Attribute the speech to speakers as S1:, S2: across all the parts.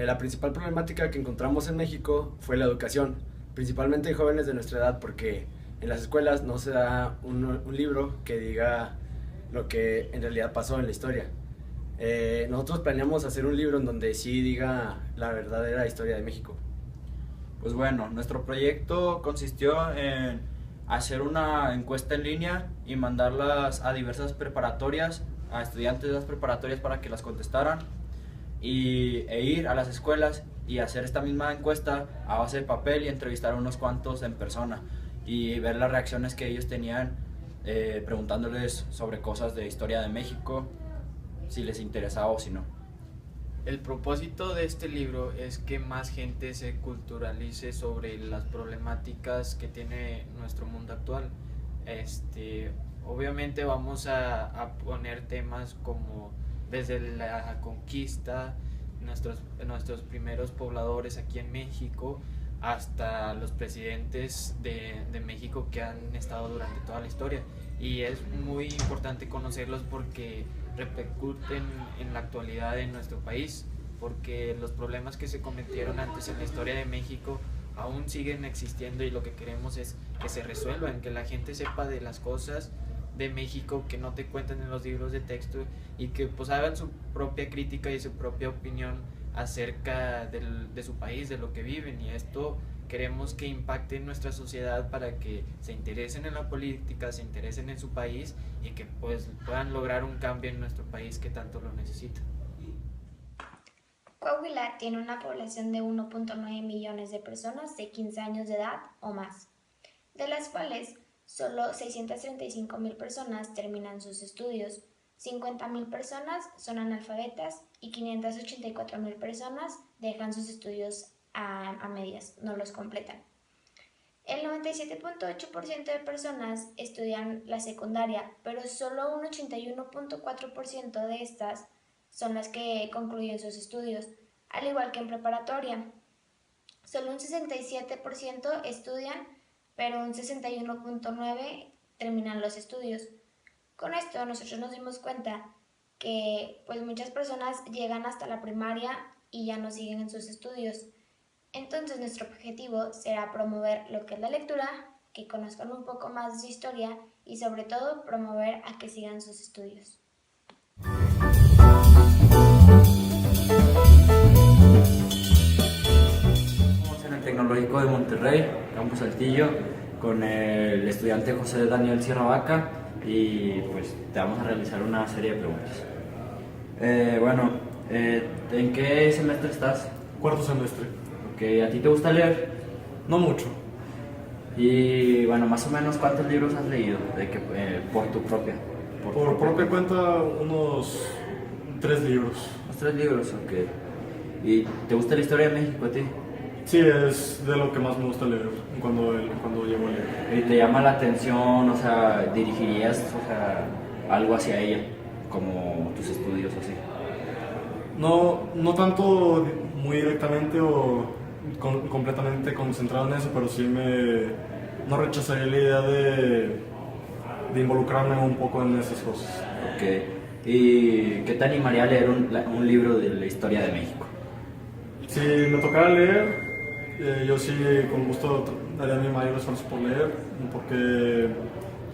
S1: La principal problemática que encontramos en México fue la educación, principalmente en jóvenes de nuestra edad, porque en las escuelas no se da un libro que diga lo que en realidad pasó en la historia. Nosotros planeamos hacer un libro en donde sí diga la verdadera historia de México.
S2: Pues bueno, nuestro proyecto consistió en hacer una encuesta en línea y mandarlas a diversas preparatorias, a estudiantes de las preparatorias para que las contestaran e ir a las escuelas y hacer esta misma encuesta a base de papel y entrevistar a unos cuantos en persona y ver las reacciones que ellos tenían, preguntándoles sobre cosas de historia de México, si les interesaba o si no.
S3: El propósito de este libro es que más gente se culturalice sobre las problemáticas que tiene nuestro mundo actual. Obviamente vamos a poner temas como desde la conquista, nuestros primeros pobladores aquí en México, hasta los presidentes de México que han estado durante toda la historia. Y es muy importante conocerlos porque repercuten en la actualidad en nuestro país, porque los problemas que se cometieron antes en la historia de México aún siguen existiendo y lo que queremos es que se resuelvan, que la gente sepa de las cosas de México que no te cuentan en los libros de texto y que pues hagan su propia crítica y su propia opinión acerca de su país, de lo que viven, y esto queremos que impacte en nuestra sociedad para que se interesen en la política, se interesen en su país y que pues puedan lograr un cambio en nuestro país que tanto lo necesita.
S4: Coahuila tiene una población de 1.9 millones de personas de 15 años de edad o más, de las cuales solo 635,000 personas terminan sus estudios, 50,000 personas son analfabetas y 584,000 personas dejan sus estudios a medias, no los completan. El 97.8% de personas estudian la secundaria, pero solo un 81.4% de estas son las que concluyen sus estudios, al igual que en preparatoria. Solo un 67% estudian, pero un 61.9% terminan los estudios. Con esto nosotros nos dimos cuenta que pues muchas personas llegan hasta la primaria y ya no siguen en sus estudios. Entonces nuestro objetivo será promover lo que es la lectura, que conozcan un poco más de su historia y sobre todo promover a que sigan sus estudios.
S2: Estamos en el Tecnológico de Monterrey, Campus Saltillo, con el estudiante José Daniel Sierra Vaca y pues te vamos a realizar una serie de preguntas. ¿En qué semestre estás?
S5: Cuarto semestre.
S2: Ok, ¿a ti te gusta leer?
S5: No mucho.
S2: Y bueno, más o menos ¿cuántos libros has leído por tu propia?
S5: Por propia cuenta, unos 3 libros.
S2: Los 3 libros, ok. ¿Y te gusta la historia de México a ti?
S5: Sí, es de lo que más me gusta leer cuando llego a leer.
S2: ¿Y te llama la atención, o sea, dirigirías, o sea, algo hacia ella, como tus estudios así?
S5: No tanto muy directamente o completamente concentrado en eso, pero sí no rechazaría la idea de involucrarme un poco en esas cosas.
S2: Ok. ¿Y qué te animaría a leer un libro de la historia de México?
S5: Si me tocara leer, yo sí con gusto daría mi mayor esfuerzo por leer, porque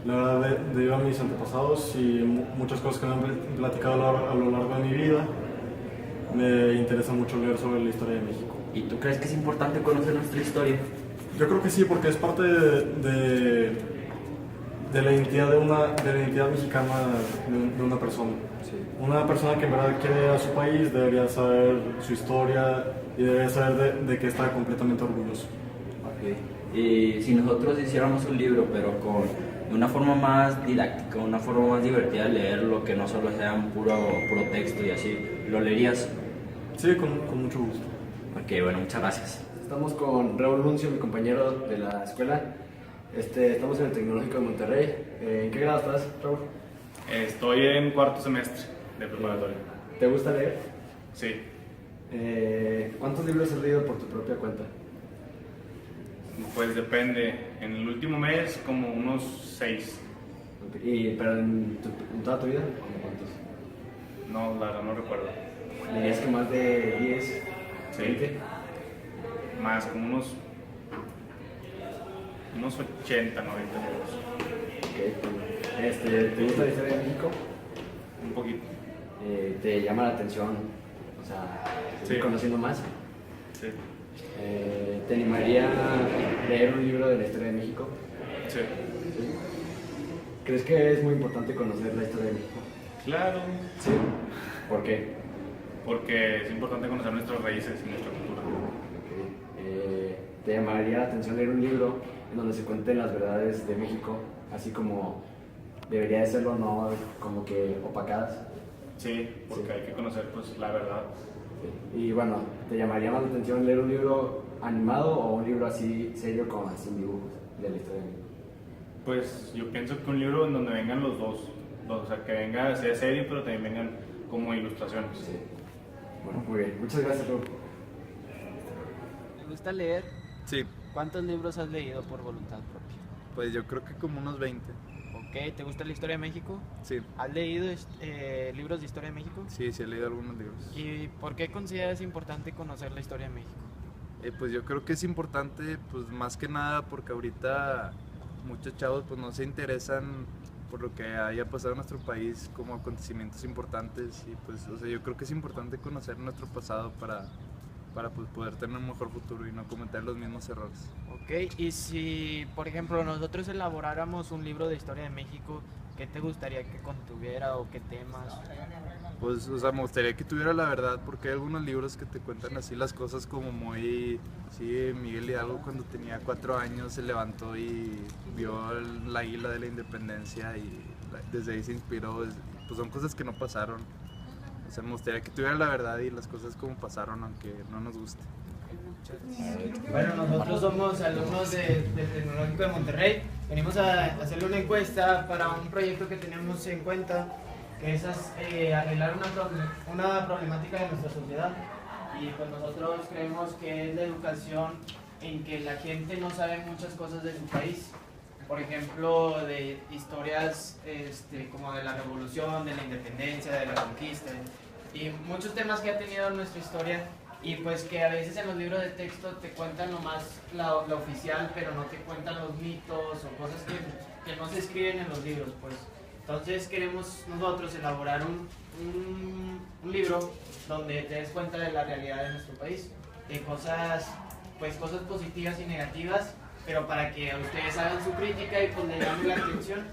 S5: la verdad debido a mis antepasados y muchas cosas que me han platicado a lo largo de mi vida, me interesa mucho leer sobre la historia de México.
S2: ¿Y tú crees que es importante conocer nuestra historia?
S5: Yo creo que sí, porque es parte de la identidad de la identidad mexicana de una persona.
S2: Sí.
S5: Una persona que en verdad quiere a su país debería saber su historia y debería saber de que está completamente orgulloso.
S2: Ok. Y si nosotros hiciéramos un libro, pero de una forma más didáctica, una forma más divertida de leerlo, que no solo sea un puro texto y así, ¿lo leerías?
S5: Sí, con mucho gusto.
S2: Ok, bueno, muchas gracias.
S1: Estamos con Raúl Nuncio, mi compañero de la escuela. Estamos en el Tecnológico de Monterrey. ¿En qué grado estás, Raúl?
S6: Estoy en cuarto semestre de preparatoria.
S1: ¿Te gusta leer?
S6: Sí,
S1: ¿Cuántos libros has leído por tu propia cuenta?
S6: pues depende. En el último mes como unos 6.
S1: ¿Pero en toda tu vida? ¿Cómo cuántos?
S6: No, la verdad no recuerdo.
S1: ¿Leías que más de 10?
S6: Sí.
S1: 20.
S6: Más como unos 80, 90 libros.
S1: Ok. ¿Te gusta la historia de México?
S6: Un poquito.
S1: ¿Te llama la atención? O sea, seguir
S6: Sí.
S1: conociendo más.
S6: Sí.
S1: ¿Te animaría a leer un libro de la historia de México?
S6: Sí.
S1: ¿Sí? ¿Crees que es muy importante conocer la historia de México?
S6: Claro.
S1: Sí. ¿Por qué?
S6: Porque es importante conocer nuestras raíces y nuestra cultura.
S1: ¿Te llamaría la atención leer un libro en donde se cuenten las verdades de México, así como debería de serlo, no como que opacadas?
S6: Sí, porque
S1: Sí.
S6: hay que conocer pues la verdad.
S1: Y bueno, ¿te llamaría más la atención leer un libro animado o un libro así serio sin dibujos de la historia de México?
S6: Pues yo pienso que un libro en donde vengan los dos, o sea, que venga, sea serio, pero también vengan como ilustraciones.
S1: Sí. Bueno, muy bien. Muchas gracias, Raúl.
S3: ¿Te gusta leer?
S7: Sí,
S3: ¿Cuántos libros has leído por voluntad propia?
S7: pues yo creo que como unos 20.
S3: Ok, ¿te gusta la historia de México?
S7: Sí,
S3: ¿Has leído libros de historia de México?
S7: sí he leído algunos libros.
S3: ¿Y por qué consideras importante conocer la historia de México?
S7: Pues yo creo que es importante, pues más que nada porque ahorita muchos chavos pues no se interesan por lo que haya pasado en nuestro país como acontecimientos importantes y pues o sea, yo creo que es importante conocer nuestro pasado para pues, poder tener un mejor futuro y no cometer los mismos errores.
S3: Ok, y si, por ejemplo, nosotros elaboráramos un libro de historia de México, ¿qué te gustaría que contuviera o qué temas?
S7: Pues, o sea, me gustaría que tuviera la verdad, porque hay algunos libros que te cuentan así las cosas como muy... Sí, Miguel Hidalgo cuando tenía 4 años se levantó y vio la águila de la independencia y desde ahí se inspiró. Pues son cosas que no pasaron. O sea, me gustaría que tuviera la verdad y las cosas como pasaron, aunque no nos guste.
S3: Bueno, nosotros somos alumnos del Tecnológico de Monterrey. Venimos a hacerle una encuesta para un proyecto que tenemos en cuenta, que es arreglar una problemática de nuestra sociedad. Y pues nosotros creemos que es la educación en que la gente no sabe muchas cosas de su país. Por ejemplo, de historias como de la revolución, de la independencia, de la conquista y muchos temas que ha tenido nuestra historia y pues que a veces en los libros de texto te cuentan nomás la oficial, pero no te cuentan los mitos o cosas que no se escriben en los libros, pues. Entonces queremos nosotros elaborar un libro donde te des cuenta de la realidad de nuestro país, de cosas positivas y negativas, pero para que ustedes hagan su crítica y pues le llamen la atención.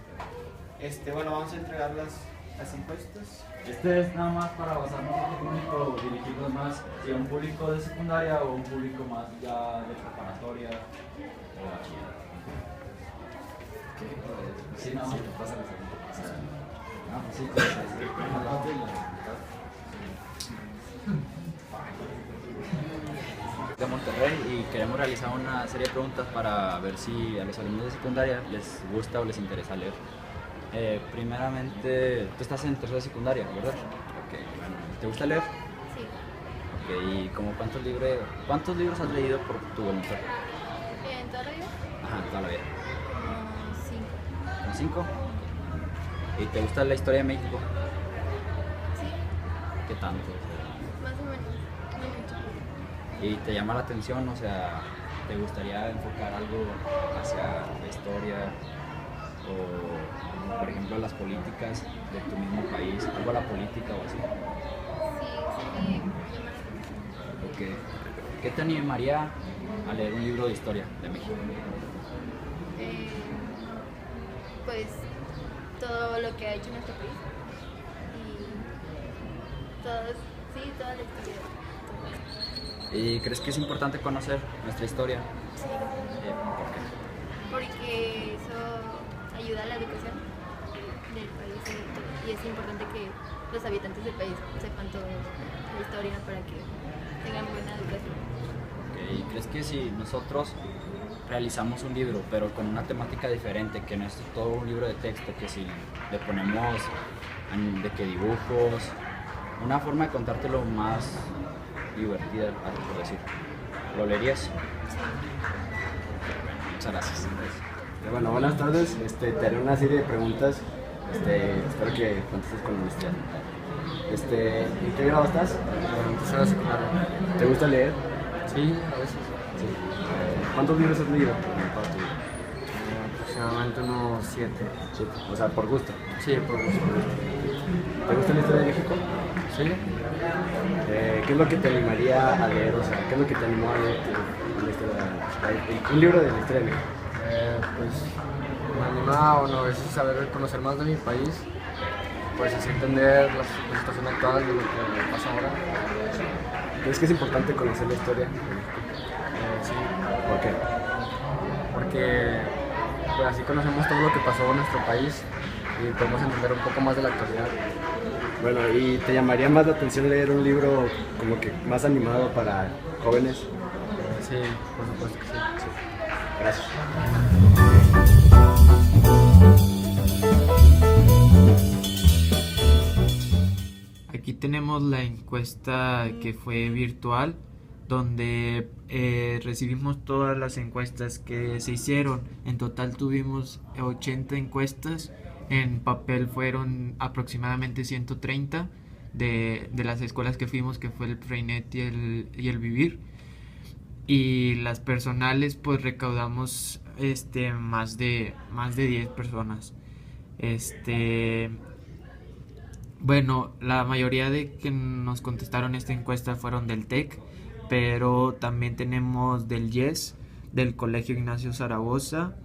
S3: Bueno, vamos a entregar las encuestas.
S2: Este es nada más para basarnos en un público, dirigirnos más si a un público de secundaria o un público más ya de preparatoria o bachillerato. Sí, no, te pasa la segunda. Ah, pues sí, de Monterrey y queremos realizar una serie de preguntas para ver si a los alumnos de secundaria les gusta o les interesa leer. Primeramente, tú estás en tercera secundaria, ¿verdad? Ok, bueno, ¿te gusta leer?
S8: Sí,
S2: Ok, ¿y como cuántos libros has leído por tu voluntad?
S8: en toda la vida,
S2: Ajá, toda la vida.
S8: como 5.
S2: ¿Con 5? ¿Y te gusta la historia de México?
S8: Sí,
S2: ¿Qué tanto?
S8: más o menos, no mucho.
S2: ¿Y te llama la atención? O sea, ¿te gustaría enfocar algo hacia la historia? O, por ejemplo, las políticas de tu mismo país, algo a la política o así.
S8: Sí, me llama la atención.
S2: Ok. ¿Qué te animaría a leer un libro de historia de México?
S8: Pues todo lo que ha hecho nuestro país y toda la historia.
S2: ¿Y crees que es importante conocer nuestra historia?
S8: Sí,
S2: ¿Por qué?
S8: porque eso ayuda a la educación del país y es importante que los habitantes del país sepan toda la historia para que tengan buena educación.
S2: Ok, ¿y crees que si nosotros realizamos un libro, pero con una temática diferente, que no es todo un libro de texto, que si le ponemos de que dibujos, una forma de contártelo más divertida, por decir, ¿lo leerías? Muchas gracias.
S1: Bueno, buenas tardes. Te haré una serie de preguntas. Espero que contestes con honestidad. ¿En qué grado estás?
S9: Tercera secundaria.
S1: ¿Te gusta leer?
S9: Sí, a veces.
S1: Sí. ¿Cuántos libros has leído?
S9: Aproximadamente unos 7.
S1: Sí. O sea, por gusto.
S9: Sí, por gusto.
S1: ¿Te gusta la historia de México?
S9: Sí.
S1: ¿Qué es lo que te animaría a leer? O sea, ¿qué es lo que te animó a leer un libro de la historia de México?
S9: Pues me anima, bueno, a veces saber conocer más de mi país, pues así entender la situación actual de lo que pasa ahora.
S1: ¿Crees que es importante conocer la historia de México?
S9: Sí,
S1: ¿Por qué?
S9: porque pues así conocemos todo lo que pasó en nuestro país y podemos entender un poco más de la actualidad.
S1: Bueno, ¿y te llamaría más la atención leer un libro como que más animado para jóvenes?
S9: Sí, por supuesto que sí.
S1: Gracias.
S3: Aquí tenemos la encuesta que fue virtual, donde recibimos todas las encuestas que se hicieron. En total tuvimos 80 encuestas, en papel fueron aproximadamente 130 de las escuelas que fuimos, que fue el Freinet y el Vivir. Y las personales pues recaudamos más de 10 personas. Bueno, la mayoría de que nos contestaron esta encuesta fueron del TEC, pero también tenemos del YES, del Colegio Ignacio Zaragoza,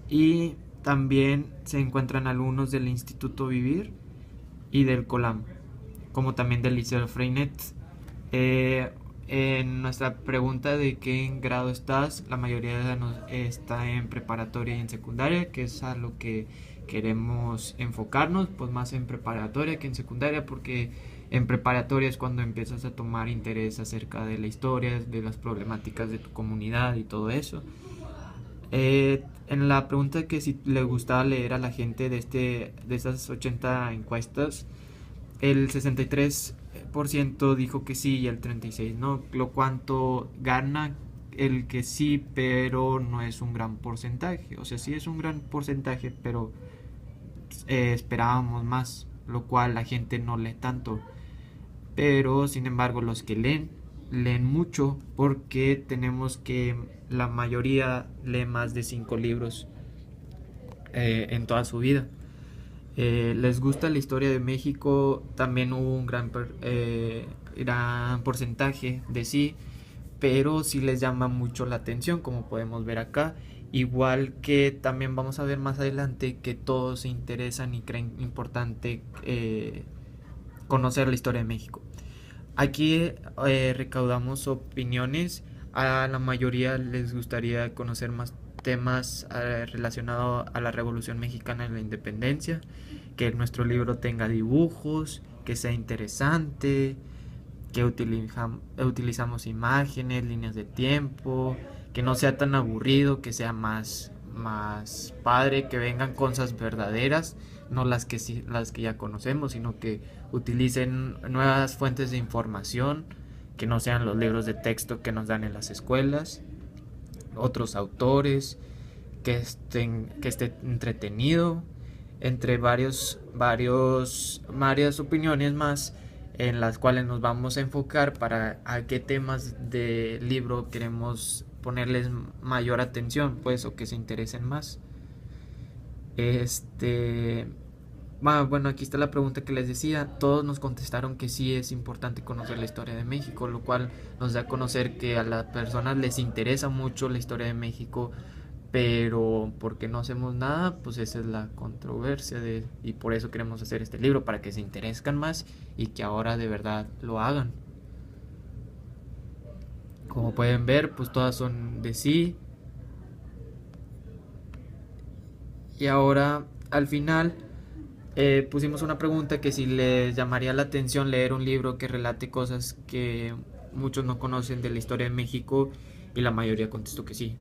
S3: y también se encuentran alumnos del Instituto Vivir y del COLAM, como también del Liceo Freinet. En nuestra pregunta de qué grado estás, la mayoría está en preparatoria y en secundaria, que es a lo que queremos enfocarnos, pues más en preparatoria que en secundaria, porque en preparatoria es cuando empiezas a tomar interés acerca de la historia, de las problemáticas de tu comunidad y todo eso. En la pregunta que si le gustaba leer a la gente de estas 80 encuestas, el 63% dijo que sí y el 36% no, lo cuanto gana el que sí, pero no es un gran porcentaje. O sea, sí es un gran porcentaje, pero esperábamos más, lo cual la gente no lee tanto. Pero sin embargo los que leen mucho, porque tenemos que la mayoría lee más de 5 libros en toda su vida. Les gusta la historia de México, también hubo un gran porcentaje de sí, pero sí les llama mucho la atención, como podemos ver acá. Igual que también vamos a ver más adelante que todos se interesan y creen importante conocer la historia de México. Aquí recaudamos opiniones. A la mayoría les gustaría conocer más temas relacionados a la Revolución Mexicana y la Independencia, que nuestro libro tenga dibujos, que sea interesante, que utilizamos imágenes, líneas de tiempo, que no sea tan aburrido, que sea más padre, que vengan cosas verdaderas, no las que ya conocemos, sino que utilicen nuevas fuentes de información, que no sean los libros de texto que nos dan en las escuelas, otros autores, que esté entretenido, entre varias opiniones más, en las cuales nos vamos a enfocar para a qué temas de libro queremos ponerles mayor atención, pues, o que se interesen más. Bueno, aquí está la pregunta que les decía. Todos nos contestaron que sí es importante conocer la historia de México, lo cual nos da a conocer que a las personas les interesa mucho la historia de México, pero porque no hacemos nada, pues esa es la controversia y por eso queremos hacer este libro, para que se interesen más y que ahora de verdad lo hagan. Como pueden ver, pues todas son de sí. Y ahora, al final, pusimos una pregunta que si les llamaría la atención leer un libro que relate cosas que muchos no conocen de la historia de México, y la mayoría contestó que sí.